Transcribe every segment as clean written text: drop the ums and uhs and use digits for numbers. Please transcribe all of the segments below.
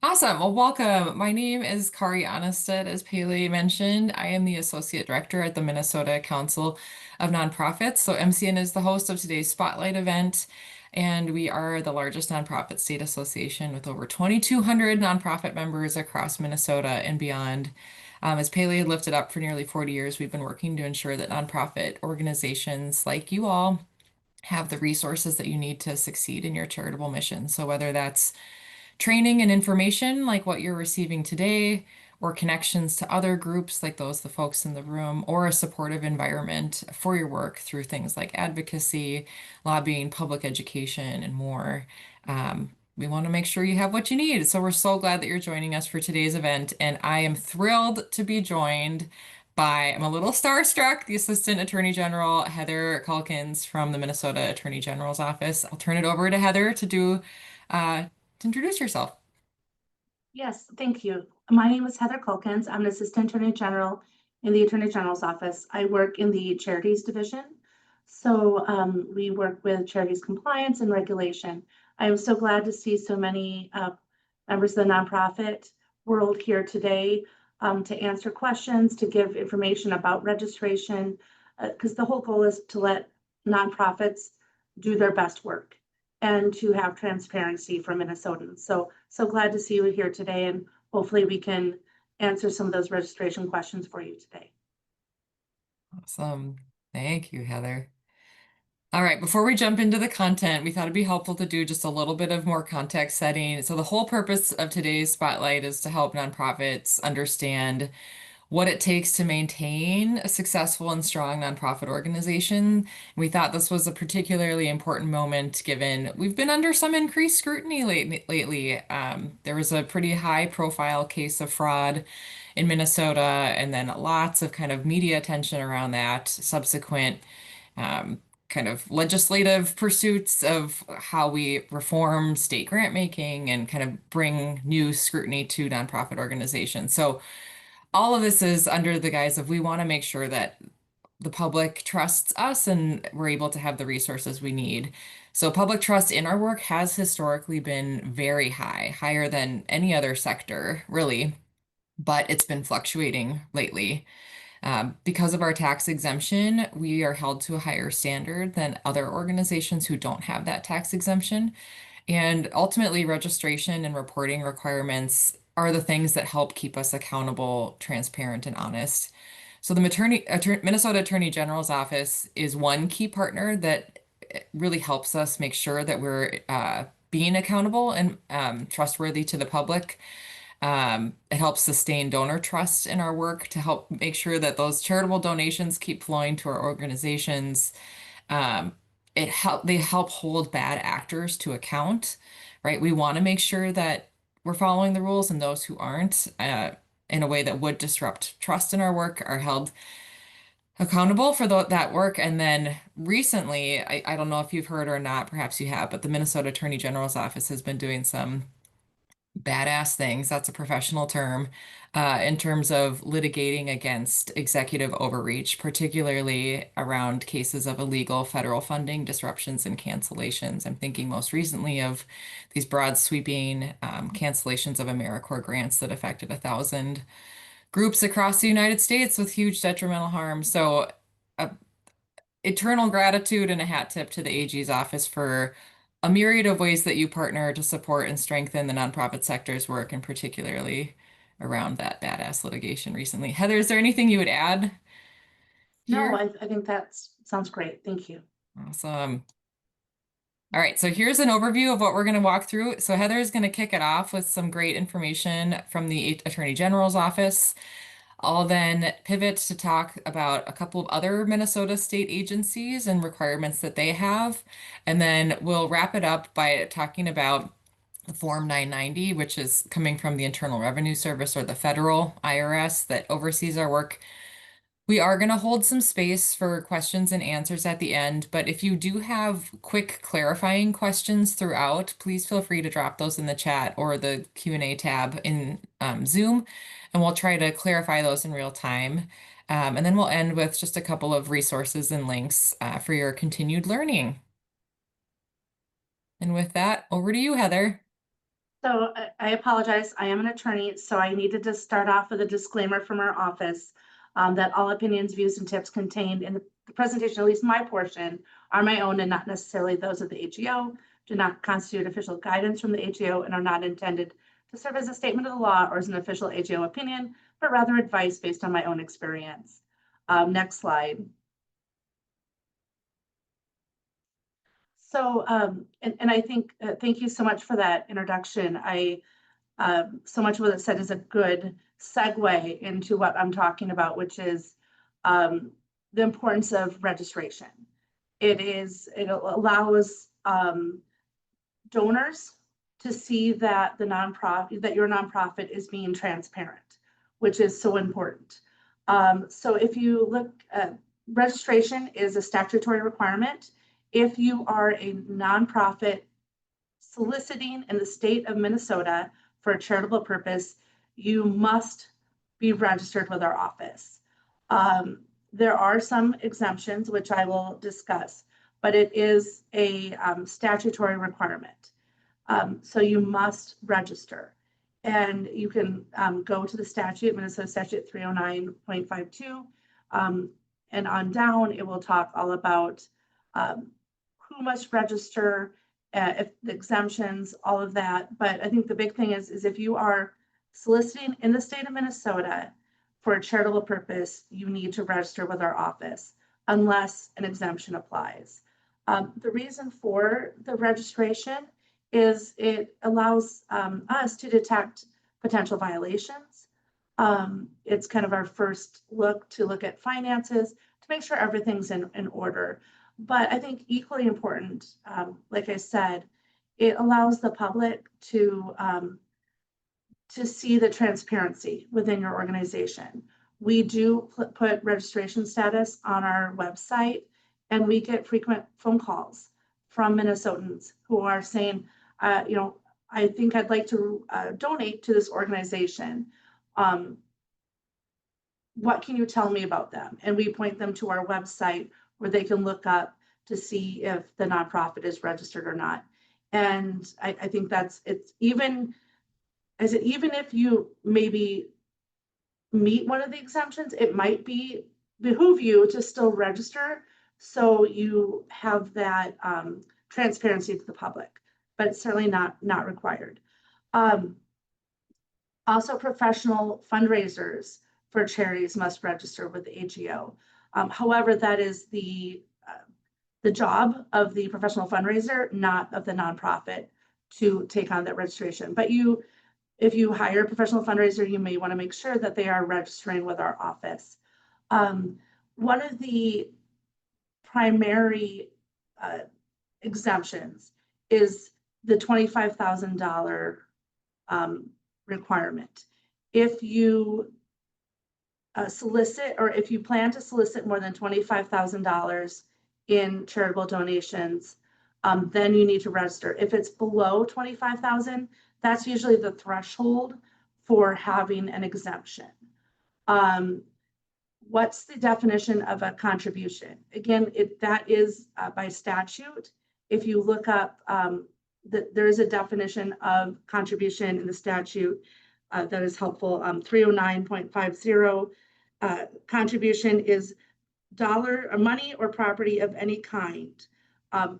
Awesome. Well, welcome. My name is Kari Aanestad, as Pele mentioned. I am the Associate Director at the Minnesota Council of Nonprofits. So MCN is the host of today's Spotlight event, and we are the largest nonprofit state association with over 2,200 nonprofit members across Minnesota and beyond. As Pele lifted up for nearly 40 years, we've been working to ensure that nonprofit organizations like you all have the resources that you need to succeed in your charitable mission. So whether that's training and information like what you're receiving today, or connections to other groups like those, the folks in the room, or a supportive environment for your work through things like advocacy, lobbying, public education, and more. We want to make sure you have what you need. So we're so glad that you're joining us for today's event, and I am thrilled to be joined by, I'm a little starstruck, the Assistant Attorney General, Heather Caulkins from the Minnesota Attorney General's office. I'll turn it over to Heather uh, to introduce yourself. Yes, thank you. My name is Heather Caulkins. I'm an Assistant Attorney General in the Attorney General's office. I work in the Charities division. So we work with charities compliance and regulation. I am so glad to see so many members of the nonprofit world here today to answer questions, to give information about registration, because the whole goal is to let nonprofits do their best work and to have transparency for Minnesotans. So glad to see you here today, and hopefully we can answer some of those registration questions for you today. Awesome. Thank you, Heather. All right, before we jump into the content, we thought it'd be helpful to do just a little bit of more context setting. So the whole purpose of today's spotlight is to help nonprofits understand what it takes to maintain a successful and strong nonprofit organization. We thought this was a particularly important moment given we've been under some increased scrutiny lately. There was a pretty high profile case of fraud in Minnesota, and then lots of kind of media attention around that, subsequent kind of legislative pursuits of how we reform state grant making and kind of bring new scrutiny to nonprofit organizations. So all of this is under the guise of we want to make sure that the public trusts us and we're able to have the resources we need. So public trust in our work has historically been very high, higher than any other sector, really, but it's been fluctuating lately. Because of our tax exemption, we are held to a higher standard than other organizations who don't have that tax exemption. And ultimately, registration and reporting requirements are the things that help keep us accountable, transparent, and honest. So the Minnesota Attorney General's office is one key partner that really helps us make sure that we're being accountable and trustworthy to the public. It helps sustain donor trust in our work to help make sure that those charitable donations keep flowing to our organizations. Um, they help hold bad actors to account, right? We want to make sure that we're following the rules, and those who aren't, in a way that would disrupt trust in our work, are held accountable for that work. And then recently, I don't know if you've heard or not, perhaps you have, but the Minnesota Attorney General's office has been doing some badass things, that's a professional term, in terms of litigating against executive overreach, particularly around cases of illegal federal funding, disruptions, and cancellations. I'm thinking most recently of these broad sweeping cancellations of AmeriCorps grants that affected 1,000 groups across the United States with huge detrimental harm. So, uh, eternal gratitude and a hat tip to the AG's office for a myriad of ways that you partner to support and strengthen the nonprofit sector's work, and particularly around that badass litigation recently. Heather, is there anything you would add No, here? I think that sounds great. Thank you. Awesome. All right, so here's an overview of what we're going to walk through. So Heather is going to kick it off with some great information from the Attorney General's office. I'll then pivot to talk about a couple of other Minnesota state agencies and requirements that they have. And then we'll wrap it up by talking about the Form 990, which is coming from the Internal Revenue Service, or the federal IRS that oversees our work. We are going to hold some space for questions and answers at the end, but if you do have quick clarifying questions throughout, please feel free to drop those in the chat or the Q&A tab in Zoom, and we'll try to clarify those in real time. And then we'll end with just a couple of resources and links for your continued learning. And with that, over to you, Heather. So I apologize. I am an attorney, so I needed to start off with a disclaimer from our office that all opinions, views, and tips contained in the presentation, at least my portion, are my own and not necessarily those of the AGO, do not constitute official guidance from the AGO, and are not intended to serve as a statement of the law or as an official AGO opinion, but rather advice based on my own experience. Next slide. So, and I think, thank you so much for that introduction. So much of what it said is a good segue into what I'm talking about, which is the importance of registration. It allows donors to see that that your nonprofit is being transparent, which is so important. So if you look at registration is a statutory requirement. If you are a nonprofit soliciting in the state of Minnesota for a charitable purpose, you must be registered with our office. There are some exemptions, which I will discuss, but it is a statutory requirement. So you must register. And you can go to the statute, Minnesota Statute 309.52, and on down, it will talk all about who must register, if the exemptions, all of that. But I think the big thing is if you are soliciting in the state of Minnesota for a charitable purpose, you need to register with our office unless an exemption applies. The reason for the registration is it allows us to detect potential violations. It's kind of our first look at finances to make sure everything's in order. But I think equally important, like I said, it allows the public to see the transparency within your organization. We do put registration status on our website, and we get frequent phone calls from Minnesotans who are saying, I think I'd like to donate to this organization. What can you tell me about them? And we point them to our website where they can look up to see if the nonprofit is registered or not. And I think even if you maybe meet one of the exemptions, it might behoove you to still register so you have that transparency to the public, but it's certainly not required. Also, professional fundraisers for charities must register with the AGO. However, that is the job of the professional fundraiser, not of the nonprofit, to take on that registration. But if you hire a professional fundraiser, you may want to make sure that they are registering with our office. One of the primary exemptions is the $25,000 requirement. If you solicit, or if you plan to solicit more than $25,000 in charitable donations, then you need to register. If it's below 25,000, that's usually the threshold for having an exemption. What's the definition of a contribution? Again, that is by statute. If you look up, there is a definition of contribution in the statute that is helpful. 309.50, contribution is money or property of any kind,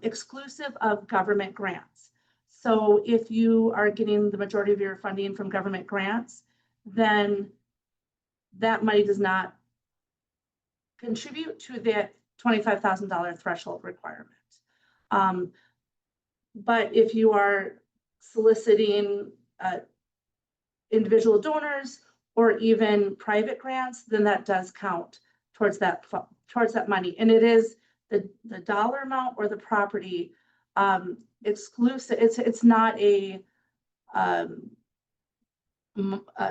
exclusive of government grants. So if you are getting the majority of your funding from government grants, then that money does not contribute to that $25,000 threshold requirement. But if you are soliciting individual donors or even private grants, then that does count towards that money. And it is the dollar amount or the property exclusive. It's not a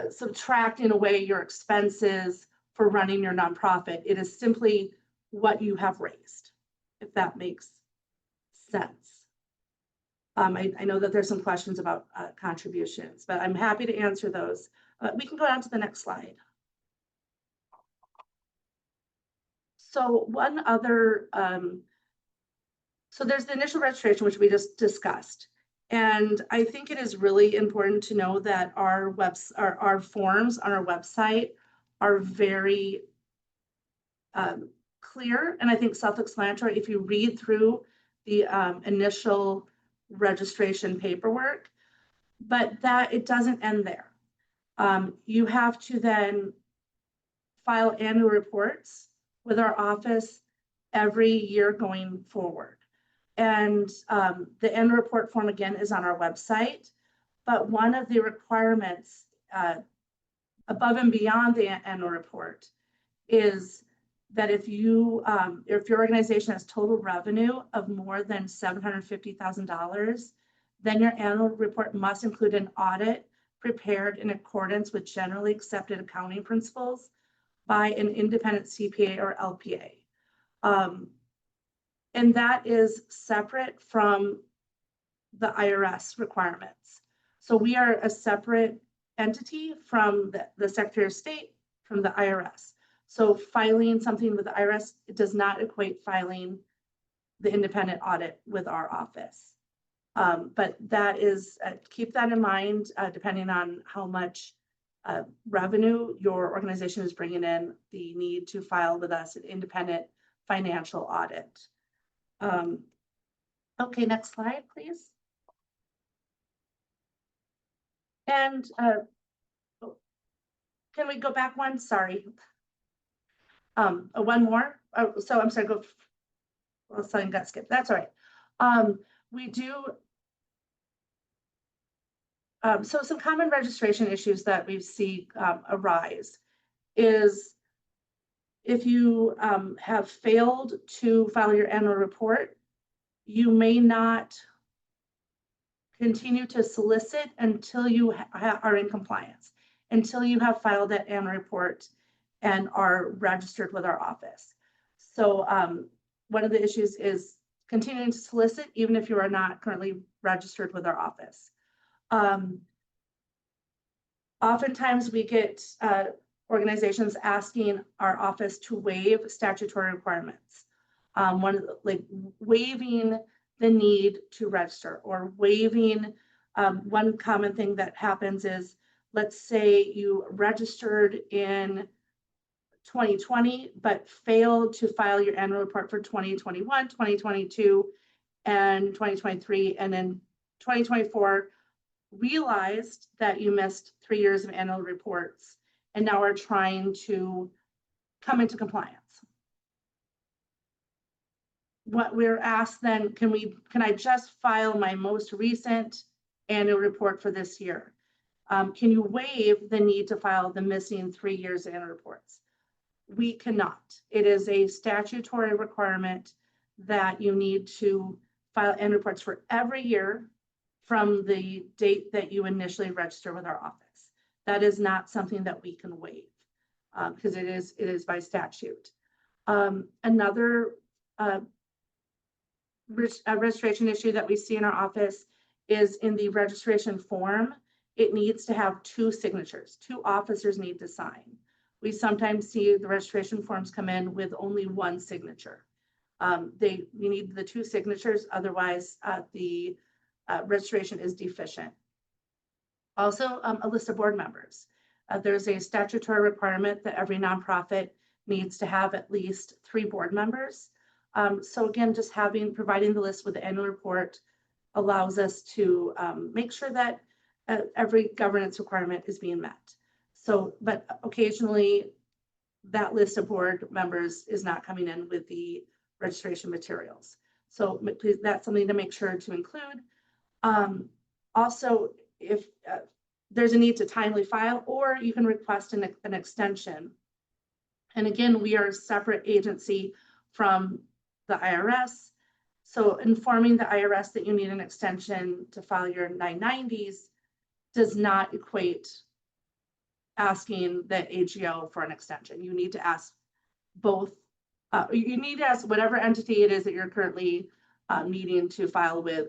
subtracting away your expenses for running your nonprofit. It is simply what you have raised, if that makes sense. I know that there's some questions about contributions, but I'm happy to answer those. We can go on to the next slide. So one other, so there's the initial registration, which we just discussed. And I think it is really important to know that our forms on our website are very clear and I think self-explanatory if you read through the initial registration paperwork, but that it doesn't end there. You have to then file annual reports with our office every year going forward. And the annual report form again is on our website, but one of the requirements above and beyond the annual report is that if your organization has total revenue of more than $750,000, then your annual report must include an audit prepared in accordance with generally accepted accounting principles by an independent CPA or LPA. And that is separate from the IRS requirements. So we are a separate entity from the Secretary of State, from the IRS. So filing something with the IRS, it does not equate filing the independent audit with our office. But that is, keep that in mind, depending on how much revenue your organization is bringing in, the need to file with us an independent financial audit. Okay, next slide, please. And can we go back one? Sorry. One more. So I'm sorry, well, something got skipped. That's all right. We do, so some common registration issues that we see arise is if you have failed to file your annual report, you may not continue to solicit until you are in compliance, until you have filed that annual report and are registered with our office. So one of the issues is continuing to solicit even if you are not currently registered with our office. Oftentimes we get organizations asking our office to waive statutory requirements. Like waiving the need to register or waiving, one common thing that happens is, let's say you registered in 2020, but failed to file your annual report for 2021, 2022, and 2023, and then 2024 realized that you missed 3 years of annual reports and now are trying to come into compliance. What we're asked then, can I just file my most recent annual report for this year? Can you waive the need to file the missing 3 years of annual reports? We cannot. It is a statutory requirement that you need to file annual reports for every year from the date that you initially register with our office. That is not something that we can waive because it is by statute. Another registration issue that we see in our office is in the registration form. It needs to have 2 signatures. 2 officers need to sign. We sometimes see the registration forms come in with only 1 signature. You need the 2 signatures, otherwise the registration is deficient. Also, a list of board members. There's a statutory requirement that every nonprofit needs to have at least 3 board members. So again, just providing the list with the annual report allows us to make sure that every governance requirement is being met. So, but occasionally that list of board members is not coming in with the registration materials. So please, that's something to make sure to include. Also, if there's a need to timely file, or you can request an extension. And again, we are a separate agency from the IRS. So informing the IRS that you need an extension to file your 990s does not equate asking the AGO for an extension. You need to ask both, you need to ask whatever entity it is that you're currently needing to file with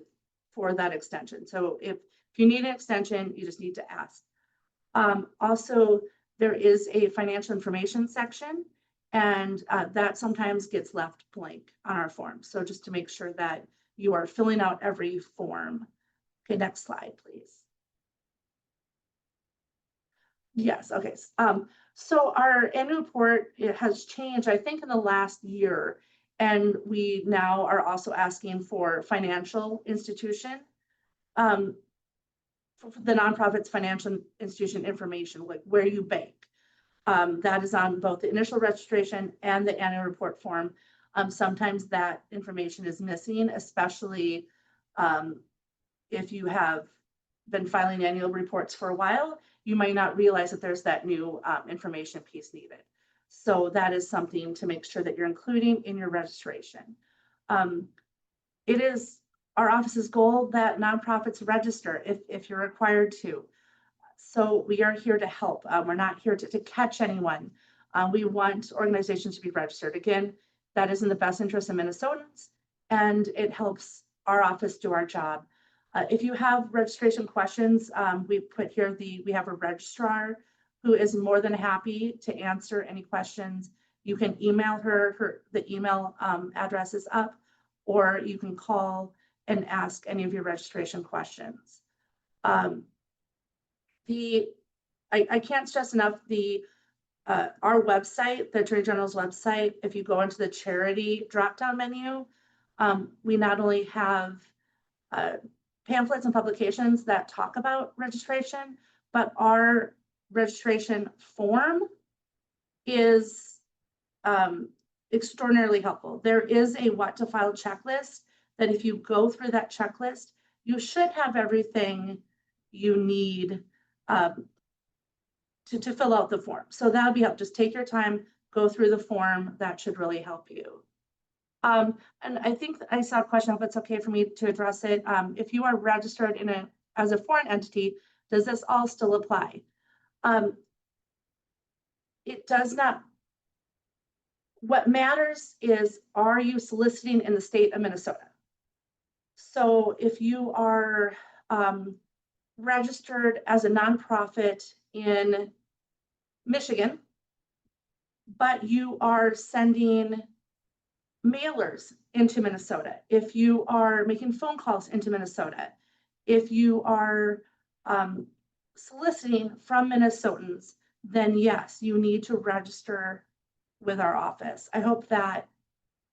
for that extension. So if you need an extension, you just need to ask. Also, there is a financial information section, and that sometimes gets left blank on our form. So just to make sure that you are filling out every form Okay, next slide, please. Yes, okay. So our annual report, it has changed, I think, in the last year. And we now are also asking for financial institution, for the nonprofit's financial institution information, like where you bank. That is on both the initial registration and the annual report form. Sometimes that information is missing, especially if you have been filing annual reports for a while, you might not realize that there's that new information piece needed. So that is something to make sure that you're including in your registration. It is our office's goal that nonprofits register if you're required to. So we are here to help. We're not here to catch anyone. We want organizations to be registered. Again, that is in the best interest of Minnesotans, and it helps our office do our job. If you have registration questions, we put here we have a registrar who is more than happy to answer any questions. You can email her, the email address is up, or you can call and ask any of your registration questions. I can't stress enough our website, the Attorney General's website. If you go into the charity drop-down menu, we not only have pamphlets and publications that talk about registration, but our registration form is extraordinarily helpful. There is a what to file checklist that if you go through that checklist, you should have everything you need to fill out the form. So that'll be help. Just take your time, go through the form. That should really help you. And I think I saw a question, if it's okay for me to address it. If you are registered as a foreign entity, does this all still apply? It does not. What matters is, are you soliciting in the state of Minnesota? So if you are registered as a nonprofit in Michigan, but you are sending mailers into Minnesota, if you are making phone calls into Minnesota, if you are soliciting from Minnesotans, then yes, you need to register with our office. I hope that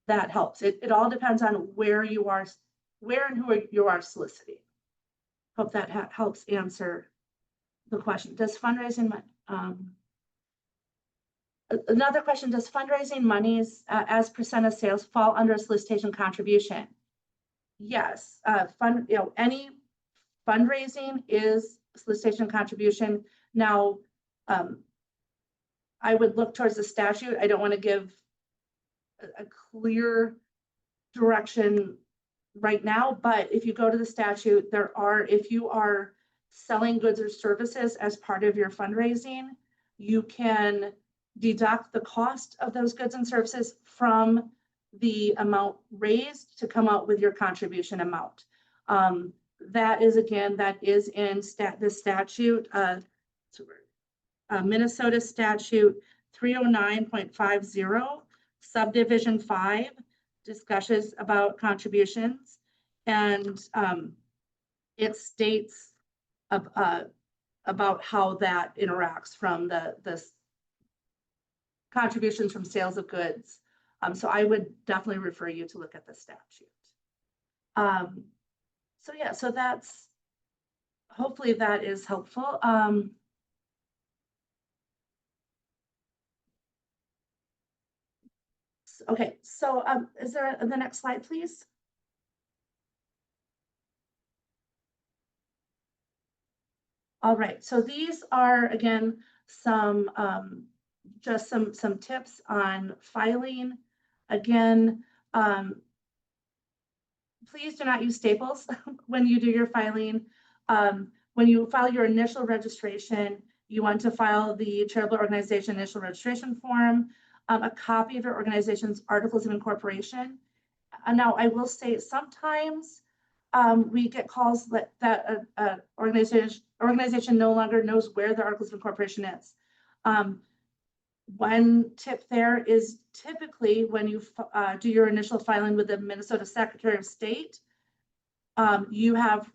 helps. It all depends on where and who you are soliciting. Hope that helps answer the question. Does fundraising another question, does fundraising monies as percent of sales fall under solicitation contribution? Yes, any fundraising is solicitation contribution. Now, I would look towards the statute. I don't want to give a clear direction right now, but if you go to the statute, if you are selling goods or services as part of your fundraising, you can deduct the cost of those goods and services from the amount raised to come out with your contribution amount. That is in the statute, Minnesota statute 309.50, subdivision 5, discussions about contributions, and it states about how that interacts from the contributions from sales of goods. So I would definitely refer you to look at the statute. So yeah, so hopefully that is helpful. Okay, so is there the next slide, please? All right, so these are, again, just some tips on filing. Again, please do not use staples when you do your filing. When you file your initial registration, you want to file the charitable organization initial registration form, a copy of your organization's articles of incorporation. Now, I will say sometimes we get calls that organization no longer knows where the articles of incorporation is. One tip there is typically when you do your initial filing with the Minnesota Secretary of State, you have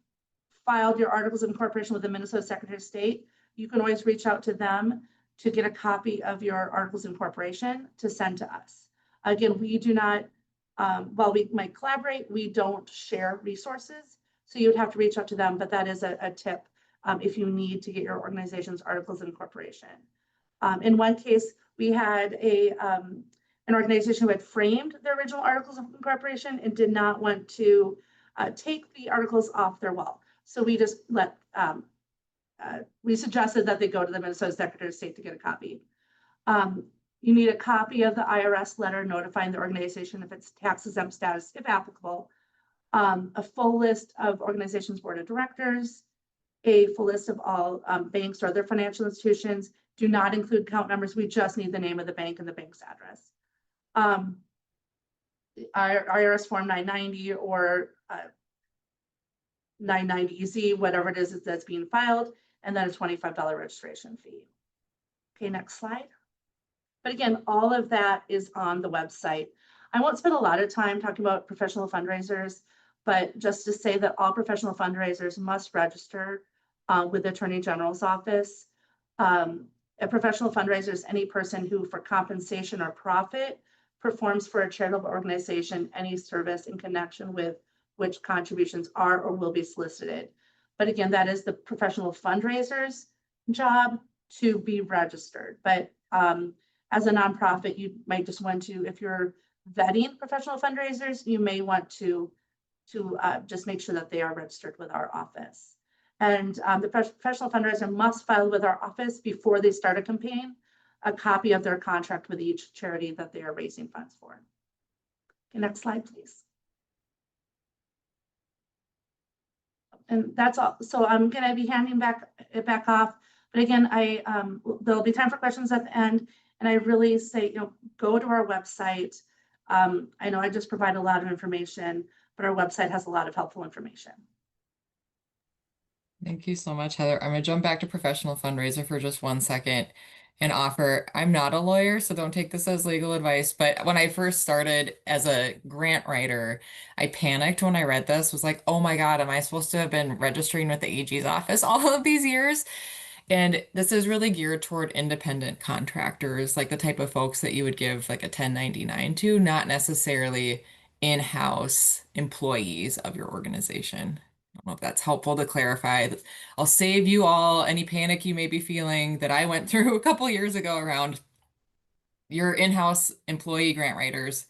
filed your articles of incorporation with the Minnesota Secretary of State, you can always reach out to them to get a copy of your articles of incorporation to send to us. Again, we do not, while we might collaborate, we don't share resources. So you would have to reach out to them, but that is a tip if you need to get your organization's articles of incorporation. In one case, we had an organization who had framed their original articles of incorporation and did not want to take the articles off their wall. So we just we suggested that they go to the Minnesota Secretary of State to get a copy. You need a copy of the IRS letter notifying the organization of its tax exempt status, if applicable, a full list of organizations' board of directors, a full list of all banks or other financial institutions. Do not include account numbers. We just need the name of the bank and the bank's address. IRS Form 990 or 990EZ, whatever it is that's being filed, and then a $25 registration fee. Okay, next slide. But again, all of that is on the website. I won't spend a lot of time talking about professional fundraisers, but just to say that all professional fundraisers must register with the Attorney General's office. A professional fundraiser is any person who, for compensation or profit, performs for a charitable organization any service in connection with which contributions are or will be solicited. But again, that is the professional fundraiser's job to be registered. But as a nonprofit, you might just want to, if you're vetting professional fundraisers, you may want to just make sure that they are registered with our office. And the professional fundraiser must file with our office before they start a campaign, a copy of their contract with each charity that they are raising funds for. Okay, next slide, please. And that's all. So I'm going to be handing it back off. But again, there'll be time for questions at the end. And I really say, go to our website. I know I just provide a lot of information, but our website has a lot of helpful information. Thank you so much, Heather. I'm going to jump back to professional fundraiser for just 1 second and offer, I'm not a lawyer, so don't take this as legal advice, but when I first started as a grant writer, I panicked when I read this, was like, oh my God, am I supposed to have been registering with the AG's office all of these years? And this is really geared toward independent contractors, like the type of folks that you would give like a 1099 to, not necessarily in-house employees of your organization. I don't know if that's helpful to clarify. I'll save you all any panic you may be feeling that I went through a couple years ago around your in-house employee grant writers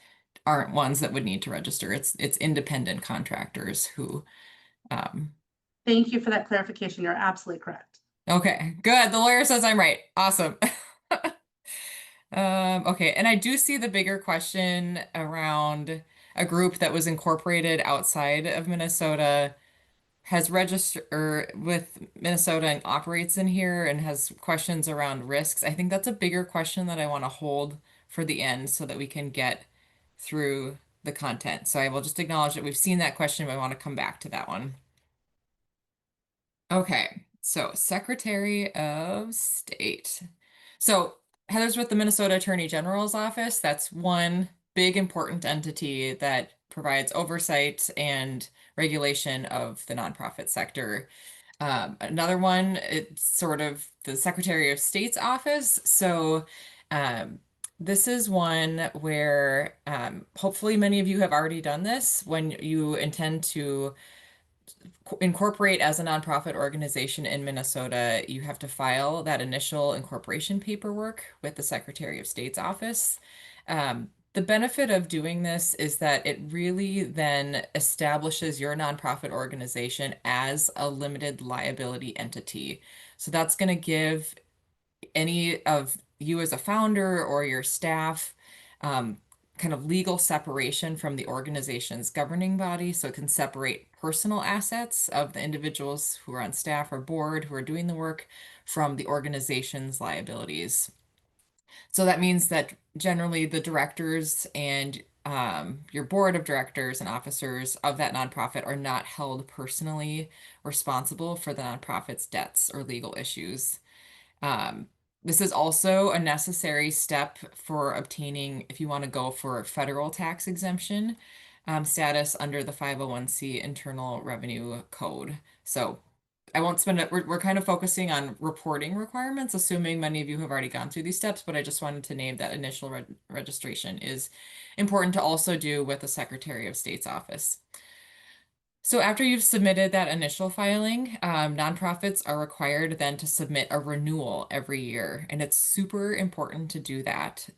aren't ones that would need to register. It's independent contractors who Thank you for that clarification. You're absolutely correct. Okay, good. The lawyer says I'm right. Awesome. Okay, and I do see the bigger question around a group that was incorporated outside of Minnesota, has registered with Minnesota and operates in here and has questions around risks. I think that's a bigger question that I want to hold for the end so that we can get through the content. So I will just acknowledge that we've seen that question, but I want to come back to that one. Okay, so Secretary of State. So Heather's with the Minnesota Attorney General's office. That's one big important entity that provides oversight and regulation of the nonprofit sector. Another one, it's sort of the Secretary of State's office. So this is one where hopefully many of you have already done this when you intend to incorporate as a nonprofit organization in Minnesota. You have to file that initial incorporation paperwork with the Secretary of State's office. The benefit of doing this is that it really then establishes your nonprofit organization as a limited liability entity. So that's going to give any of you as a founder or your staff kind of legal separation from the organization's governing body, so it can separate personal assets of the individuals who are on staff or board who are doing the work from the organization's liabilities. So that means that generally the directors and your board of directors and officers of that nonprofit are not held personally responsible for the nonprofit's debts or legal issues. This is also a necessary step for obtaining, if you want to go for federal tax exemption status under the 501c Internal Revenue Code. So I won't spend it. We're kind of focusing on reporting requirements, assuming many of you have already gone through these steps, but I just wanted to name that initial registration is important to also do with the Secretary of State's office. So after you've submitted that initial filing, nonprofits are required then to submit a renewal every year, and it's super important to do that.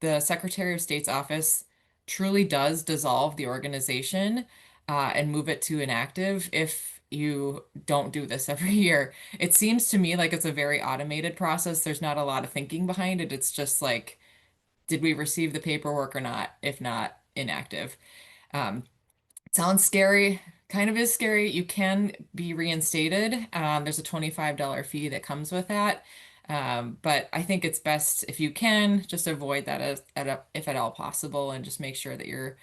The Secretary of State's office truly does dissolve the organization, and move it to inactive if you don't do this every year. It seems to me like it's a very automated process. There's not a lot of thinking behind it. It's just like, did we receive the paperwork or not? If not, inactive. Um, Sounds scary, kind of is scary. You can be reinstated. There's a $25 fee that comes with that. But I think it's best if you can just avoid that if at all possible, and just make sure that you're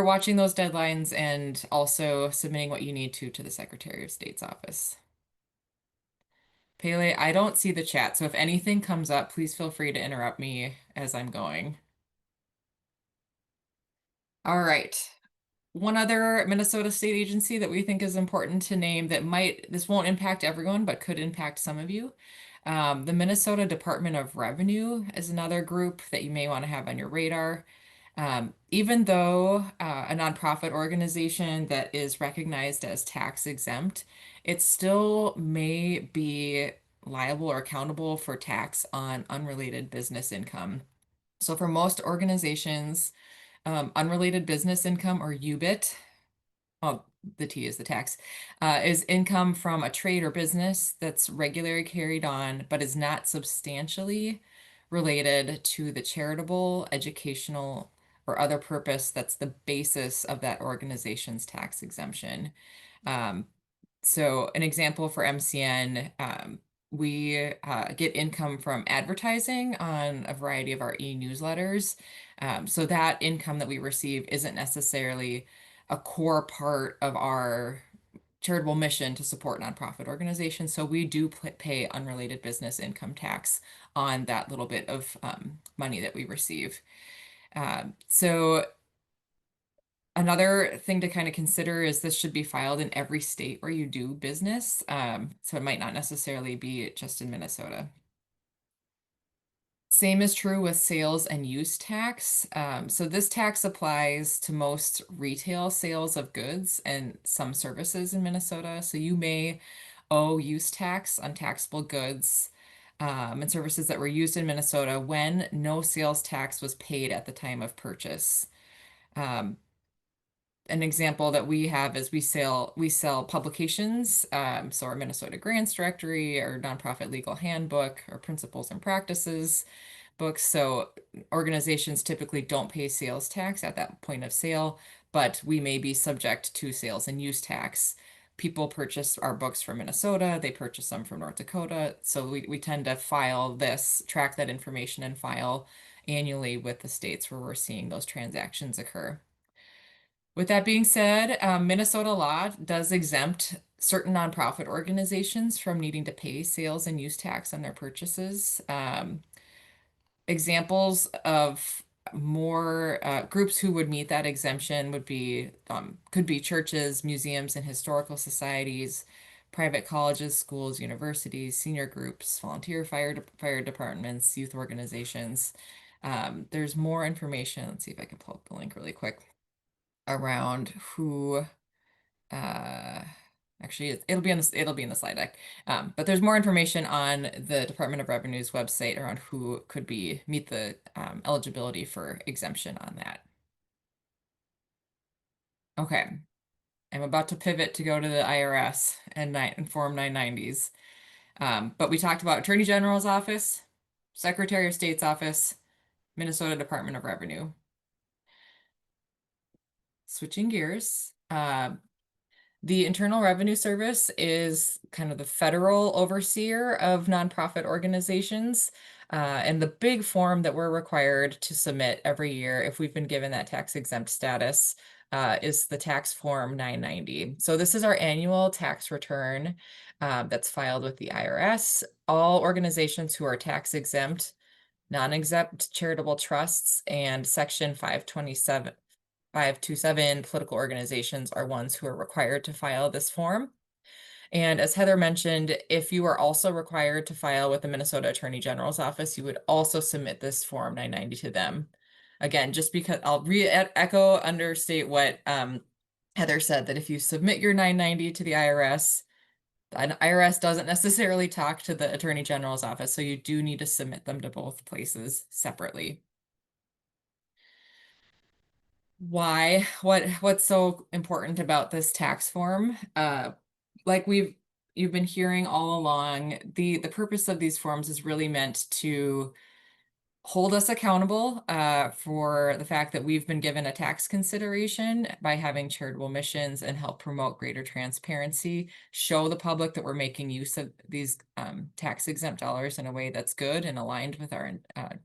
watching those deadlines and also submitting what you need to the Secretary of State's office. Pele, I don't see the chat, so if anything comes up, please feel free to interrupt me as I'm going. All right. One other Minnesota state agency that we think is important to name that this won't impact everyone, but could impact some of you. The Minnesota Department of Revenue is another group that you may want to have on your radar. Even though a nonprofit organization that is recognized as tax exempt, it still may be liable or accountable for tax on unrelated business income. So for most organizations, unrelated business income, or UBIT, oh, the T is the tax, is income from a trade or business that's regularly carried on, but is not substantially related to the charitable, educational, or other purpose that's the basis of that organization's tax exemption. Um, so an example for MCN, we get income from advertising on a variety of our e-newsletters. So that income that we receive isn't necessarily a core part of our charitable mission to support nonprofit organizations. So we do pay unrelated business income tax on that little bit of money that we receive. So another thing to kind of consider is this should be filed in every state where you do business. So it might not necessarily be just in Minnesota. Same is true with sales and use tax. So this tax applies to most retail sales of goods and some services in Minnesota. So you may owe use tax on taxable goods, and services that were used in Minnesota when no sales tax was paid at the time of purchase. Um, an example that we have is we sell publications, so our Minnesota Grants Directory, our nonprofit legal handbook, our principles and practices books. So organizations typically don't pay sales tax at that point of sale, but we may be subject to sales and use tax. People purchase our books from Minnesota, they purchase them from North Dakota. So we tend to track that information and file annually with the states where we're seeing those transactions occur. With that being said, Minnesota law does exempt certain nonprofit organizations from needing to pay sales and use tax on their purchases. Examples of more groups who would meet that exemption would be could be churches, museums, and historical societies, private colleges, schools, universities, senior groups, volunteer fire departments, youth organizations. There's more information. Let's see if I can pull up the link really quick around who uh actually it'll be in the slide deck. But there's more information on the Department of Revenue's website around who could meet the eligibility for exemption on that. Okay, I'm about to pivot to go to the IRS and Form 990s. But we talked about Attorney General's office, Secretary of State's office, Minnesota Department of Revenue. Switching gears, the Internal Revenue Service is kind of the federal overseer of nonprofit organizations. And the big form that we're required to submit every year, if we've been given that tax exempt status, is the tax form 990. So this is our annual tax return that's filed with the IRS. All organizations who are tax exempt, non-exempt charitable trusts, and Section 527 political organizations are ones who are required to file this form. And as Heather mentioned, if you are also required to file with the Minnesota Attorney General's office, you would also submit this Form 990 to them. Again, just because I'll echo, understate what Heather said, that if you submit your 990 to the IRS, the IRS doesn't necessarily talk to the Attorney General's office, so you do need to submit them to both places separately. Why? What's so important about this tax form? Like you've been hearing all along, the purpose of these forms is really meant to hold us accountable for the fact that we've been given a tax consideration by having charitable missions, and help promote greater transparency, show the public that we're making use of these tax exempt dollars in a way that's good and aligned with our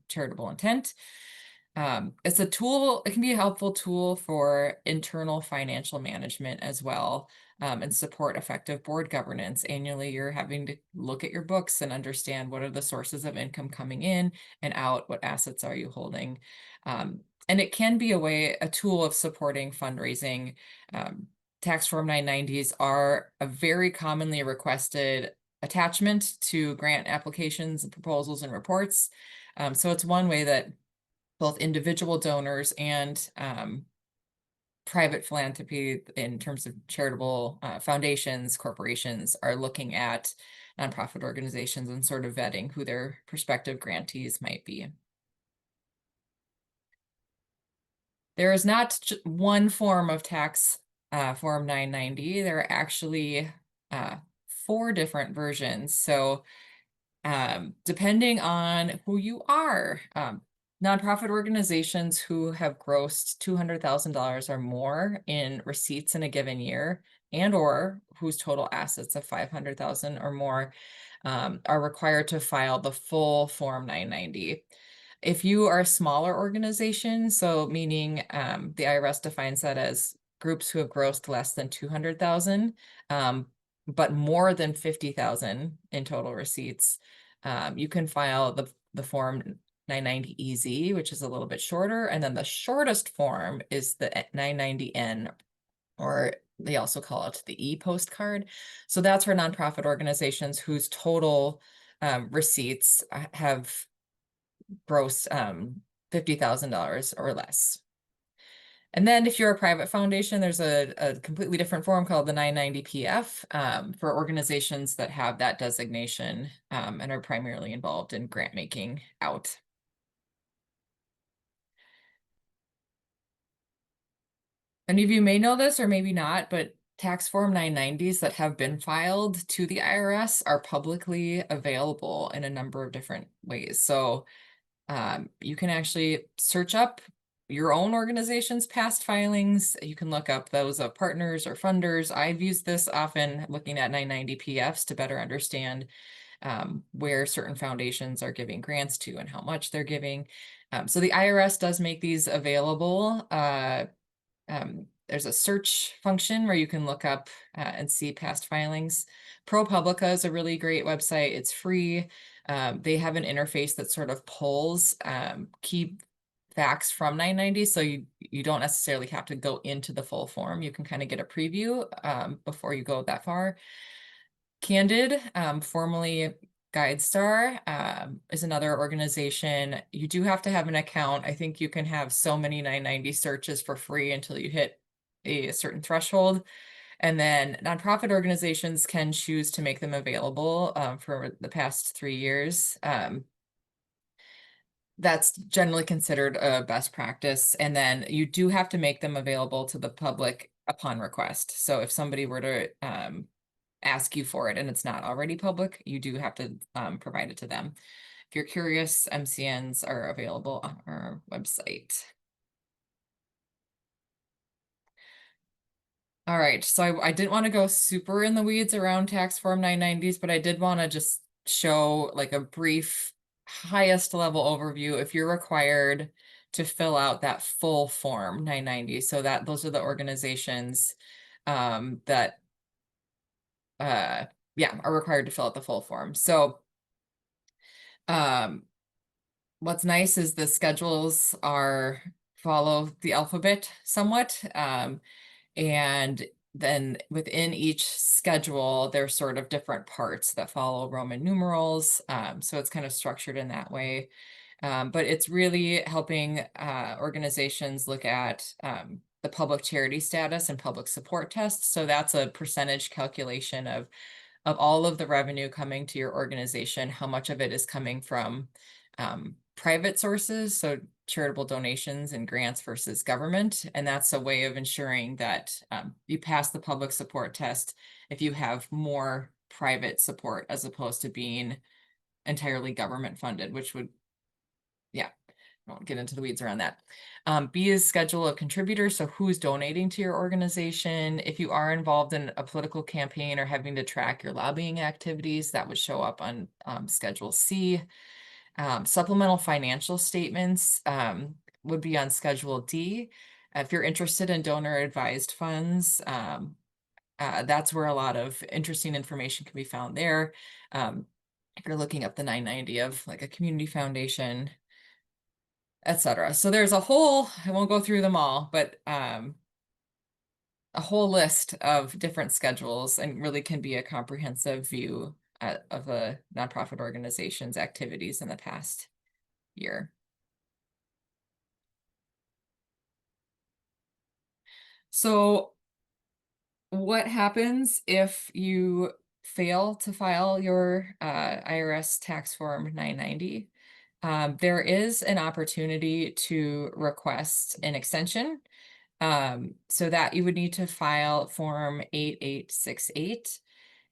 charitable intent. It's a tool, it can be a helpful tool for internal financial management as well, and support effective board governance. Annually, you're having to look at your books and understand what are the sources of income coming in and out, what assets are you holding. And it can be a tool of supporting fundraising. Tax Form 990s are a very commonly requested attachment to grant applications and proposals and reports. So it's one way that both individual donors and private philanthropy, in terms of charitable foundations, corporations, are looking at nonprofit organizations and sort of vetting who their prospective grantees might be. There is not one form of tax Form 990. There are actually 4 different versions. So depending on who you are, nonprofit organizations who have grossed $200,000 or more in receipts in a given year, and or whose total assets of 500,000 or more, are required to file the full Form 990. If you are a smaller organization, so meaning the IRS defines that as groups who have grossed less than 200,000, but more than 50,000 in total receipts, you can file the Form 990EZ, which is a little bit shorter. And then the shortest form is the 990N, or they also call it the e-postcard. So that's for nonprofit organizations whose total receipts have grossed $50,000 or less. And then if you're a private foundation, there's a completely different form called the 990PF for organizations that have that designation and are primarily involved in grant making out. Many of you may know this or maybe not, but tax form 990s that have been filed to the IRS are publicly available in a number of different ways. So you can actually search up your own organization's past filings. You can look up those of partners or funders. I've used this often looking at 990 PFs to better understand where certain foundations are giving grants to and how much they're giving. So the IRS does make these available. There's a search function where you can look up and see past filings. ProPublica is a really great website. It's free. They have an interface that sort of pulls key facts from 990, so you don't necessarily have to go into the full form. You can kind of get a preview before you go that far. Candid, formerly GuideStar, is another organization. You do have to have an account. I think you can have so many 990 searches for free until you hit a certain threshold. And then nonprofit organizations can choose to make them available for the past 3 years. That's generally considered a best practice. And then you do have to make them available to the public upon request. So if somebody were to ask you for it and it's not already public, you do have to provide it to them. If you're curious, MCNs are available on our website. All right, so I didn't want to go super in the weeds around tax form 990s, but I did want to just show like a brief highest level overview if you're required to fill out that full form 990. So that those are the organizations that yeah, are required to fill out the full form. So what's nice is the schedules follow the alphabet somewhat. And then within each schedule, there's sort of different parts that follow Roman numerals. So it's kind of structured in that way. But it's really helping organizations look at the public charity status and public support tests. So that's a percentage calculation of all of the revenue coming to your organization, how much of it is coming from private sources, so charitable donations and grants versus government. And that's a way of ensuring that you pass the public support test if you have more private support as opposed to being entirely government funded, which would, yeah, I won't get into the weeds around that. B is schedule of contributors, so who's donating to your organization. If you are involved in a political campaign or having to track your lobbying activities, that would show up on Schedule C. Supplemental financial statements would be on Schedule D. If you're interested in donor advised funds, that's where a lot of interesting information can be found there. If you're looking up the 990 of like a community foundation, etc. So there's a whole, I won't go through them all, but a whole list of different schedules, and really can be a comprehensive view of a nonprofit organization's activities in the past year. So what happens if you fail to file your IRS tax form 990? There is an opportunity to request an extension, so that you would need to file Form 8868.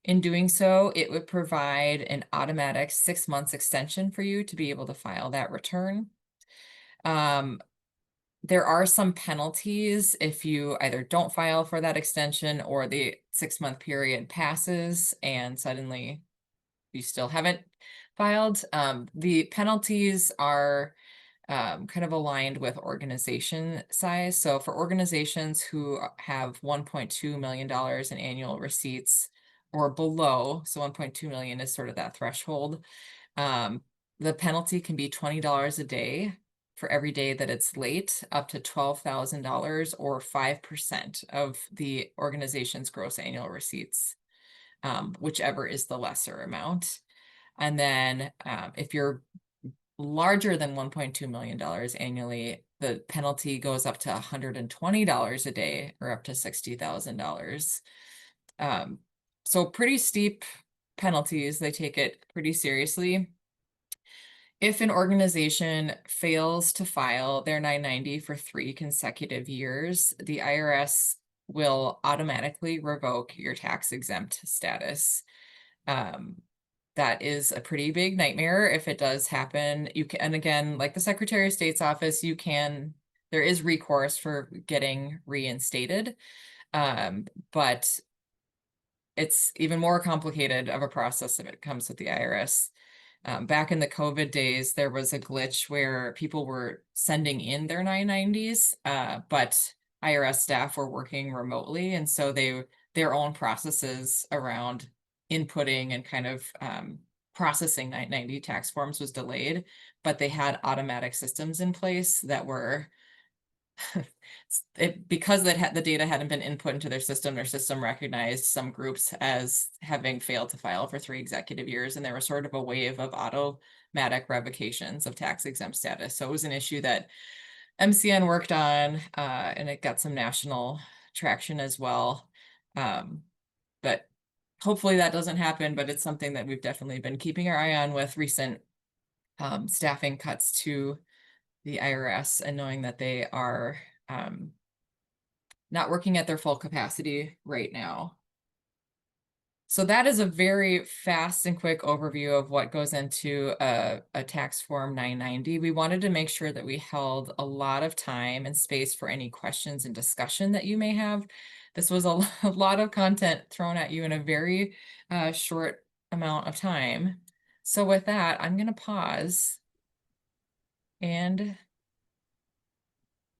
In doing so, it would provide an automatic 6 months extension for you to be able to file that return. There are some penalties if you either don't file for that extension or the 6 month period passes and suddenly you still haven't filed. The penalties are kind of aligned with organization size. So for organizations who have $1.2 million in annual receipts or below, so 1.2 million is sort of that threshold, the penalty can be $20 a day for every day that it's late, up to $12,000 or 5% of the organization's gross annual receipts, whichever is the lesser amount. And then if you're larger than $1.2 million annually, the penalty goes up to $120 a day or up to $60,000. So pretty steep penalties. They take it pretty seriously. If an organization fails to file their 990 for 3 consecutive years, the IRS will automatically revoke your tax exempt status. That is a pretty big nightmare if it does happen. You can, and again, like the Secretary of State's office, there is recourse for getting reinstated, but it's even more complicated of a process if it comes with the IRS. Back in the COVID days, there was a glitch where people were sending in their 990s, but IRS staff were working remotely. And so their own processes around inputting and kind of processing 990 tax forms was delayed, but they had automatic systems in place that were because the data hadn't been input into their system recognized some groups as having failed to file for 3 consecutive years, and there was sort of a wave of automatic revocations of tax exempt status. So it was an issue that MCN worked on, and it got some national traction as well. But hopefully that doesn't happen, but it's something that we've definitely been keeping our eye on with recent staffing cuts to the IRS, and knowing that they are not working at their full capacity right now. So that is a very fast and quick overview of what goes into a tax form 990. We wanted to make sure that we held a lot of time and space for any questions and discussion that you may have. This was a lot of content thrown at you in a very short amount of time. So with that, I'm going to pause and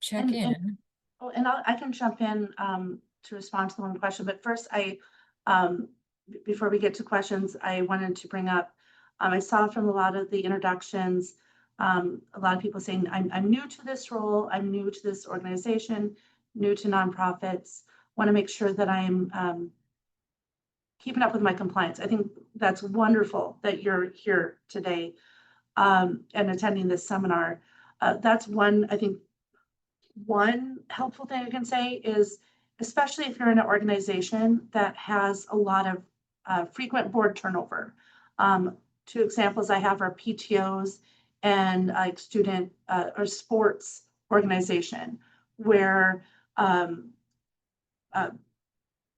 check in. Oh, and I can jump in to respond to the one question, but first before we get to questions, I wanted to bring up, I saw from a lot of the introductions, a lot of people saying, I'm new to this role, I'm new to this organization, new to nonprofits. want to make sure that I'm keeping up with my compliance. I think that's wonderful that you're here today and attending this seminar. That's one, I think, one helpful thing I can say is, especially if you're in an organization that has a lot of frequent board turnover. Two examples I have are PTOs and like student or sports organization, where uh,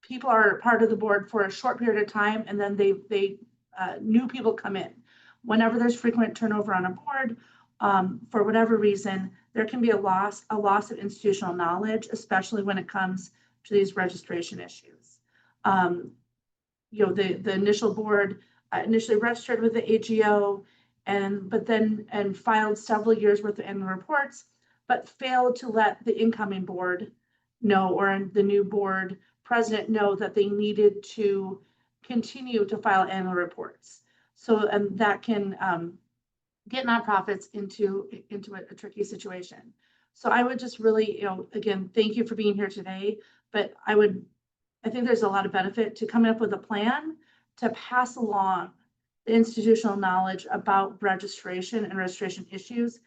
people are part of the board for a short period of time, and then they new people come in. Whenever there's frequent turnover on a board, for whatever reason, there can be a loss of institutional knowledge, especially when it comes to these registration issues. The initial board initially registered with the AGO and filed several years worth of annual reports, but failed to let the incoming board know, or the new board president know, that they needed to continue to file annual reports. So, and that can get nonprofits into a tricky situation. So I would just really, again, thank you for being here today, but I think there's a lot of benefit to coming up with a plan to pass along the institutional knowledge about registration and registration issues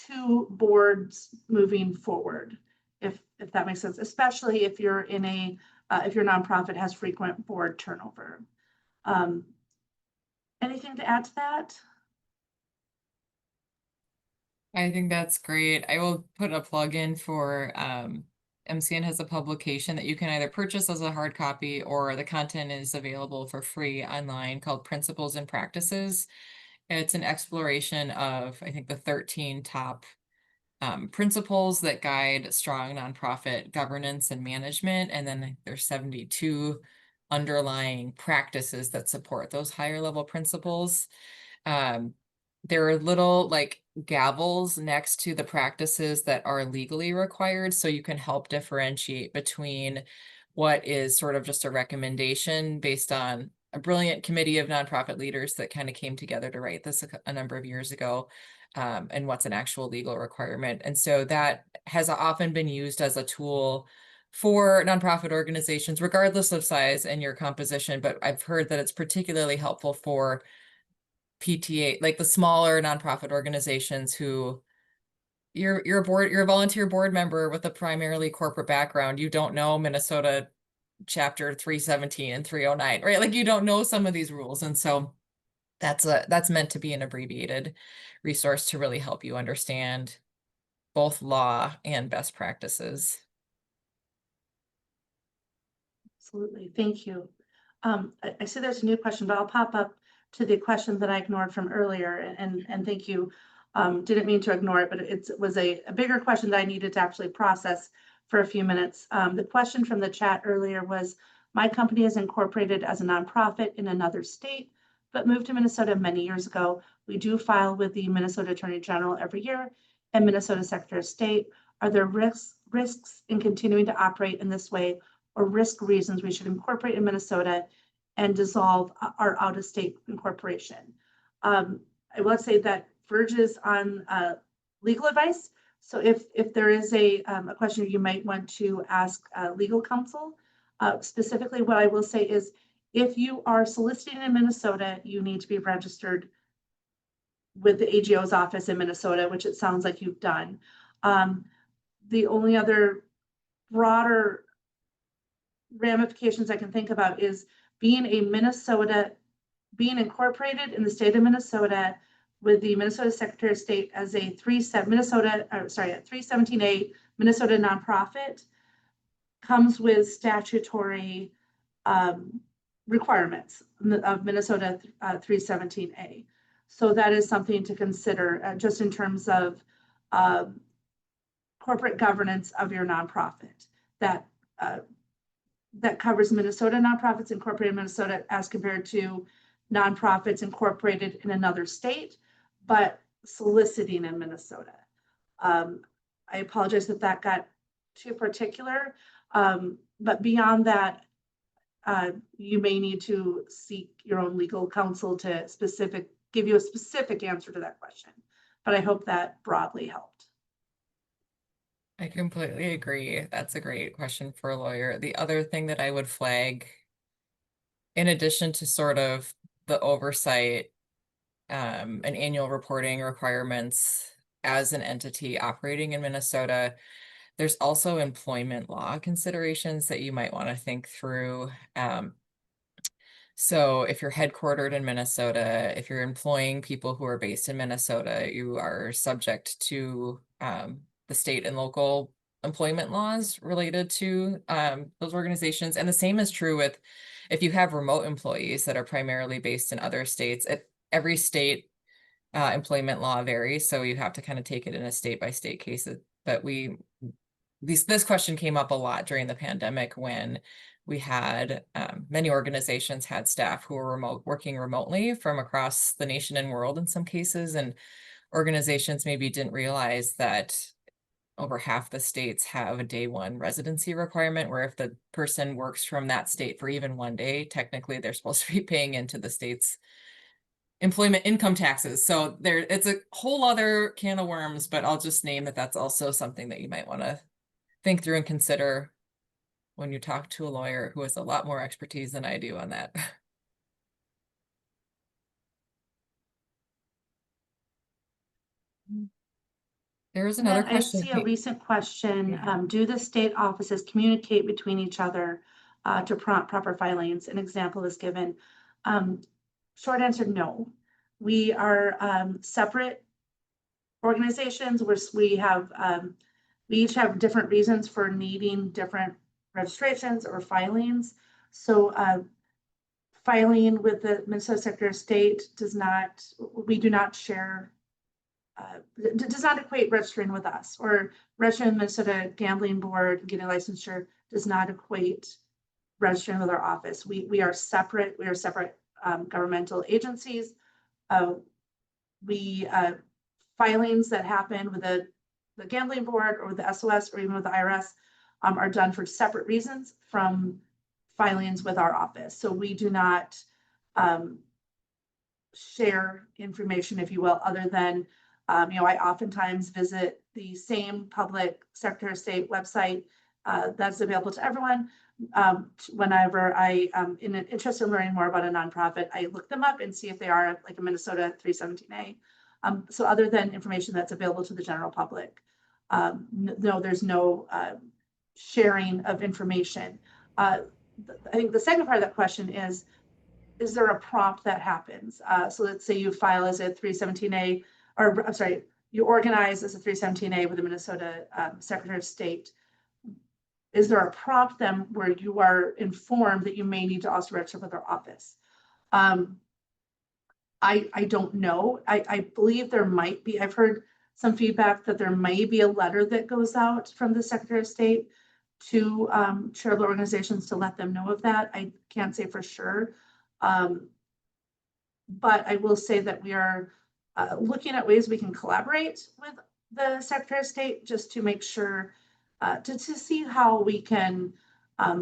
to boards moving forward, if that makes sense, especially if you're in if your nonprofit has frequent board turnover. Anything to add to that? I think that's great. I will put a plug in for MCN has a publication that you can either purchase as a hard copy, or the content is available for free online, called Principles and Practices. It's an exploration of, I think, the 13 top principles that guide strong nonprofit governance and management. And then there's 72 underlying practices that support those higher level principles. Um, there are little like gavels next to the practices that are legally required, so you can help differentiate between what is sort of just a recommendation based on a brilliant committee of nonprofit leaders that kind of came together to write this a number of years ago, and what's an actual legal requirement. And so that has often been used as a tool for nonprofit organizations, regardless of size and your composition. But I've heard that it's particularly helpful for PTA, like the smaller nonprofit organizations who you're a volunteer board member with a primarily corporate background. You don't know Minnesota chapter 317 and 309, right? Like you don't know some of these rules. And so that's meant to be an abbreviated resource to really help you understand both law and best practices. Absolutely, thank you. I see there's a new question, but I'll pop up to the question that I ignored from earlier, and thank you. Didn't mean to ignore it, but it was a bigger question that I needed to actually process for a few minutes. The question from the chat earlier was, my company is incorporated as a nonprofit in another state, but moved to Minnesota many years ago. We do file with the Minnesota Attorney General every year and Minnesota Secretary of State. Are there risks in continuing to operate in this way, or risk reasons we should incorporate in Minnesota and dissolve our out-of-state incorporation? I will say that verges on legal advice. So if there is a question you might want to ask legal counsel, specifically what I will say is, if you are soliciting in Minnesota, you need to be registered with the AGO's office in Minnesota, which it sounds like you've done. The only other broader ramifications I can think about is being incorporated in the state of Minnesota with the Minnesota Secretary of State as a 317A Minnesota nonprofit comes with statutory requirements of Minnesota 317A. So that is something to consider just in terms of corporate governance of your nonprofit. That covers Minnesota nonprofits incorporated in Minnesota as compared to nonprofits incorporated in another state, but soliciting in Minnesota. I apologize if that got too particular, but beyond that, you may need to seek your own legal counsel to give you a specific answer to that question. But I hope that broadly helped. I completely agree. That's a great question for a lawyer. The other thing that I would flag, in addition to sort of the oversight, and annual reporting requirements as an entity operating in Minnesota, there's also employment law considerations that you might want to think through. So if you're headquartered in Minnesota, if you're employing people who are based in Minnesota, you are subject to the state and local employment laws related to those organizations. And the same is true with if you have remote employees that are primarily based in other states. Every state employment law varies, so you have to kind of take it in a state by state case. But this question came up a lot during the pandemic when we had many organizations had staff who were working remotely from across the nation and world in some cases, and organizations maybe didn't realize that over half the states have a day one residency requirement, where if the person works from that state for even one day, technically they're supposed to be paying into the state's employment income taxes. So it's a whole other can of worms, but I'll just name that that's also something that you might want to think through and consider when you talk to a lawyer who has a lot more expertise than I do on that. There was And another then I question. see a recent question, do the state offices communicate between each other to prompt proper filings? An example is given. Short answer, no. We are separate organizations where we each have different reasons for needing different registrations or filings. So filing with the Minnesota Secretary of State we do not share, does not equate registering with us, or registering the Minnesota Gambling Board, getting licensure does not equate registering with our office. We are separate. We are separate governmental agencies. We filings that happen with the gambling board or with the SOS or even with the IRS are done for separate reasons from filings with our office. So we do not share information, if you will, other than, I oftentimes visit the same public Secretary of State website that's available to everyone. Whenever I am interested in learning more about a nonprofit, I look them up and see if they are like a Minnesota 317A. So other than information that's available to the general public, no, there's no sharing of information. I think the second part of that question is there a prompt that happens? So let's say you file as a 317A, or I'm sorry, you organize as a 317A with the Minnesota Secretary of State. Is there a prompt then where you are informed that you may need to also register with our office? I don't know. I believe there might be. I've heard some feedback that there may be a letter that goes out from the Secretary of State to charitable organizations to let them know of that. I can't say for sure. But I will say that we are looking at ways we can collaborate with the Secretary of State just to make sure to see how we can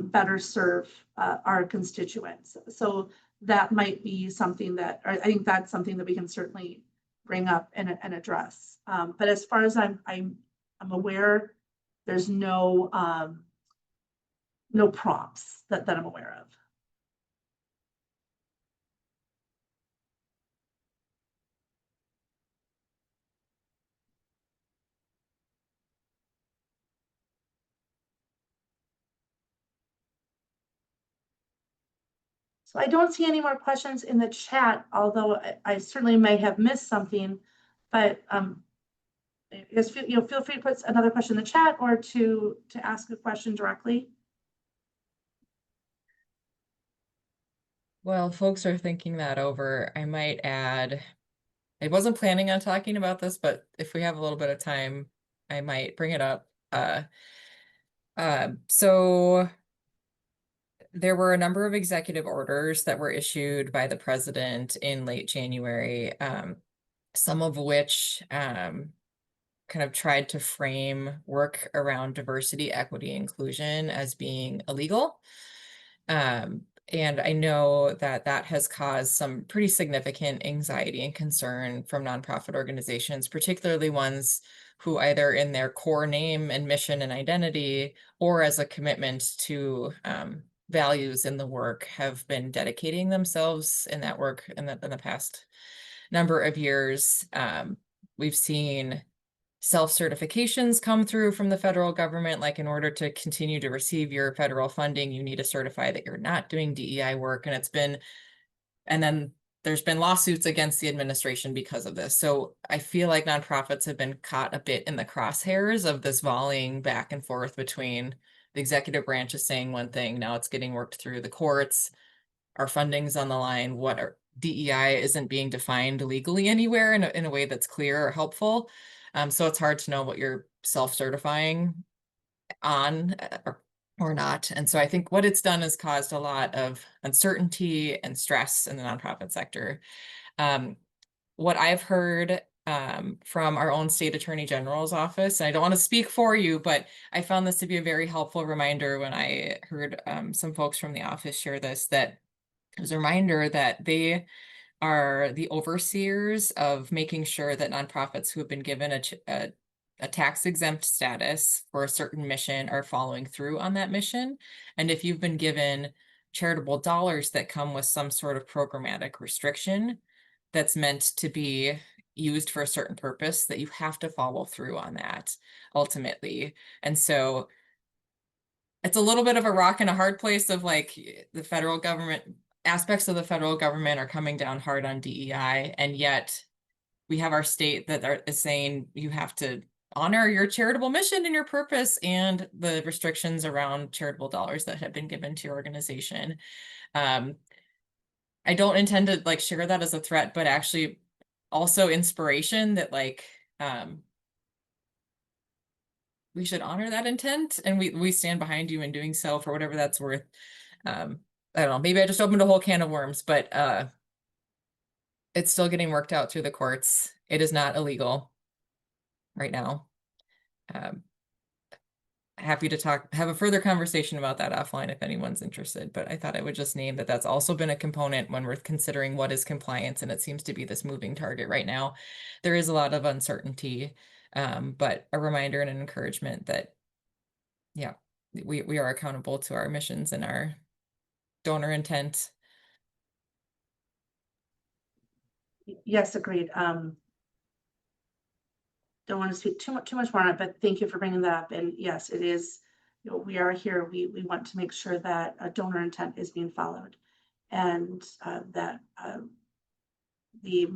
better serve our constituents. So that might be something that, or I think that's something that we can certainly bring up and address. But as far as I'm aware, there's no prompts that I'm aware of. So I don't see any more questions in the chat, although I certainly may have missed something, but I guess feel free to put another question in the chat or to ask a question directly. Well, folks are thinking that over. I might add, I wasn't planning on talking about this, but if we have a little bit of time, I might bring it up. So there were a number of executive orders that were issued by the president in late January, some of which kind of tried to frame work around diversity, equity, inclusion as being illegal. And I know that that has caused some pretty significant anxiety and concern from nonprofit organizations, particularly ones who either in their core name and mission and identity, or as a commitment to values in the work, have been dedicating themselves in that work in the past number of years. We've seen self-certifications come through from the federal government, like in order to continue to receive your federal funding, you need to certify that you're not doing DEI work. And then there's been lawsuits against the administration because of this. So I feel like nonprofits have been caught a bit in the crosshairs of this volleying back and forth between the executive branch is saying one thing, now it's getting worked through the courts, our funding's on the line, what are DEI isn't being defined legally anywhere in a way that's clear or helpful. So it's hard to know what you're self-certifying on or not. And so I think what it's done is caused a lot of uncertainty and stress in the nonprofit sector. What I've heard from our own state attorney general's office, and I don't want to speak for you, but I found this to be a very helpful reminder when I heard some folks from the office share this, that it was a reminder that they are the overseers of making sure that nonprofits who have been given a tax exempt status for a certain mission are following through on that mission. And if you've been given charitable dollars that come with some sort of programmatic restriction that's meant to be used for a certain purpose, that you have to follow through on that ultimately. And so it's a little bit of a rock and a hard place of like the federal government, aspects of the federal government are coming down hard on DEI, and yet we have our state that is saying you have to honor your charitable mission and your purpose and the restrictions around charitable dollars that have been given to your organization. I don't intend to like share that as a threat, but actually also inspiration that like we should honor that intent, and we stand behind you in doing so for whatever that's worth. I don't know, maybe I just opened a whole can of worms, but it's still getting worked out through the courts. It is not illegal right now. Um, Happy to have a further conversation about that offline if anyone's interested, but I thought I would just name that that's also been a component when we're considering what is compliance, and it seems to be this moving target right now. There is a lot of uncertainty, but a reminder and an encouragement that, yeah, we are accountable to our missions and our donor intent. Yes, agreed. Don't want to speak too much more on it, but thank you for bringing that up. And yes, it is, we are here. We want to make sure that a donor intent is being followed, and that the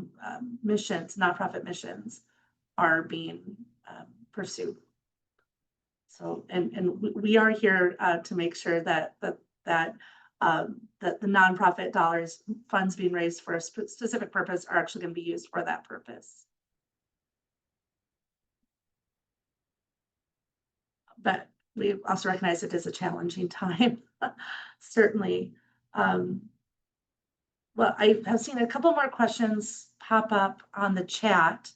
missions, nonprofit missions, are being pursued. So, and we are here to make sure that that the nonprofit dollars, funds being raised for a specific purpose, are actually going to be used for that purpose. But we also recognize it is a challenging time, certainly. Well, I have seen a couple more questions pop up on the chat.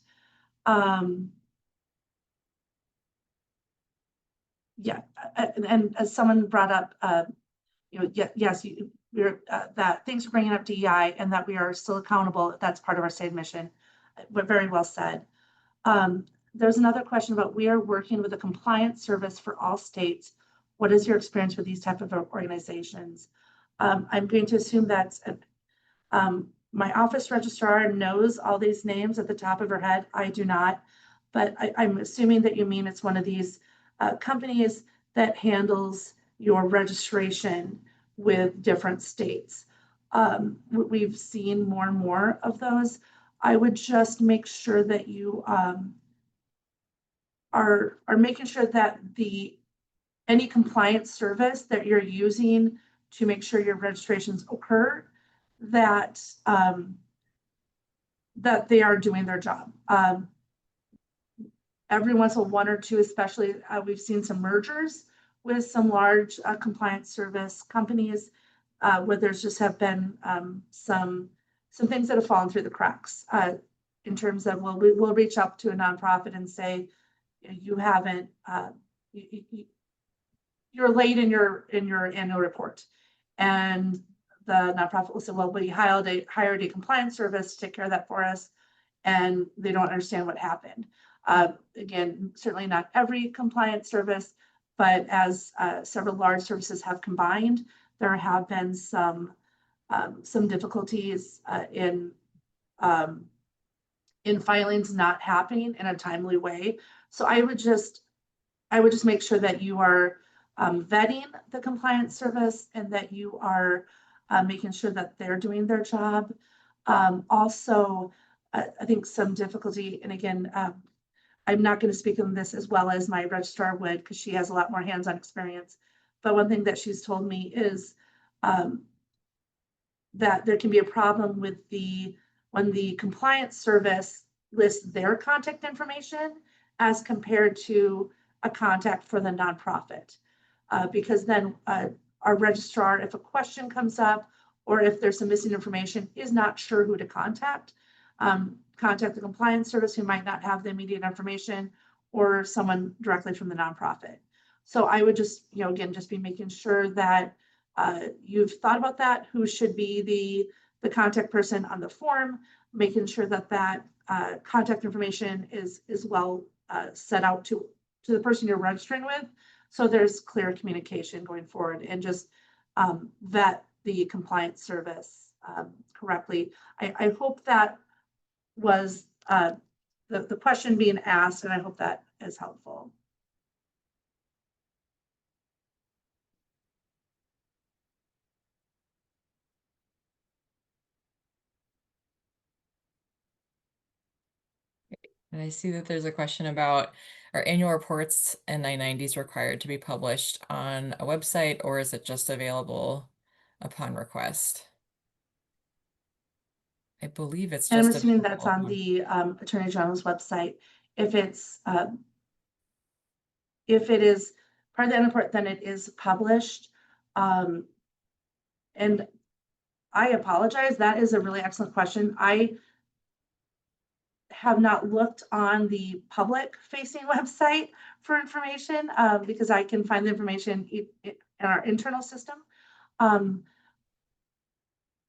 Yeah, and as someone brought up, yes, we're that thanks for bringing up DEI and that we are still accountable. That's part of our state mission. But very well said. There's another question about, we are working with a compliance service for all states. What is your experience with these type of organizations? I'm going to assume that's my office registrar knows all these names at the top of her head. I do not, but I'm assuming that you mean it's one of these companies that handles your registration with different states. We've seen more and more of those. I would just make sure that you are making sure that any compliance service that you're using to make sure your registrations occur, that that they are doing their job. Every once in a while, one or two, especially, we've seen some mergers with some large compliance service companies where there's just have been some things that have fallen through the cracks in terms of, well, we will reach out to a nonprofit and say, you haven't, you're late in your annual report, and the nonprofit will say, well, we hired a compliance service to take care of that for us, and they don't understand what happened. Again, certainly not every compliance service, but as several large services have combined, there have been some difficulties in filings not happening in a timely way. So I would just make sure that you are vetting the compliance service and that you are making sure that they're doing their job. Also, I think some difficulty, and again, I'm not going to speak on this as well as my registrar would because she has a lot more hands-on experience. But one thing that she's told me is that there can be a problem with when the compliance service lists their contact information as compared to a contact for the nonprofit. Because then our registrar, if a question comes up or if there's some missing information, is not sure who to contact. Contact the compliance service who might not have the immediate information or someone directly from the nonprofit. So I would just, again, just be making sure that you've thought about that, who should be the contact person on the form, making sure that contact information is well set out to the person you're registering with. So there's clear communication going forward, and just vet the compliance service correctly. I hope that was the question being asked, and I hope that is helpful. And I see that there's a question about, are annual reports and 990s required to be published on a website, or is it just available upon request? I believe it's And I'm just assuming that's available on the Attorney General's website. If it is part of the report, then it is published. And I apologize. That is a really excellent question. I have not looked on the public facing website for information because I can find the information in our internal system.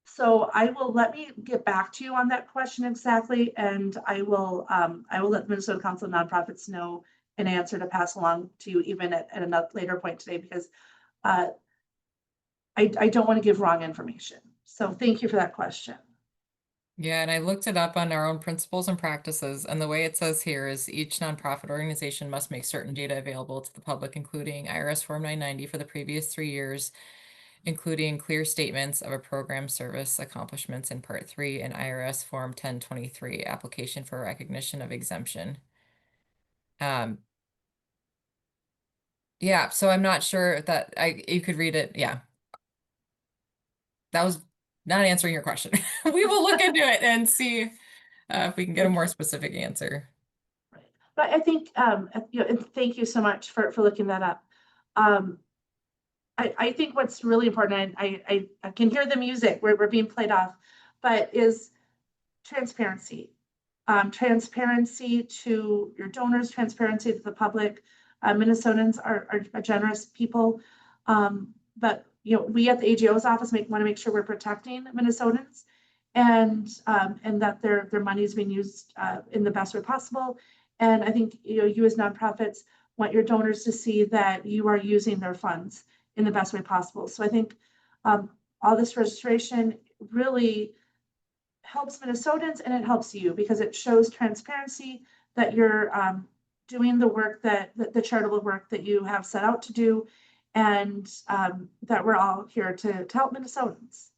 So let me get back to you on that question exactly, and I will let the Minnesota Council of Nonprofits know an answer to pass along to you even at a later point today, because I don't want to give wrong information. So thank you for that question. Yeah, and I looked it up on our own principles and practices, and the way it says here is each nonprofit organization must make certain data available to the public, including IRS Form 990 for the previous 3 years, including clear statements of a program service accomplishments in Part 3, and IRS Form 1023, application for recognition of exemption. Yeah, so I'm not sure that you could read it. Yeah. That was not answering your question. We will look into it and see if we can get a more specific answer. Right. But I think, and thank you so much for looking that up. I think what's really important, I can hear the music, we're being played off, but is transparency. Transparency to your donors, transparency to the public. Minnesotans are generous people, but we at the AGO's office want to make sure we're protecting Minnesotans, and that their money is being used in the best way possible. And I think you as nonprofits want your donors to see that you are using their funds in the best way possible. So I think all this registration really helps Minnesotans, and it helps you because it shows transparency that you're doing the work the charitable work that you have set out to do, and that we're all here to help Minnesotans.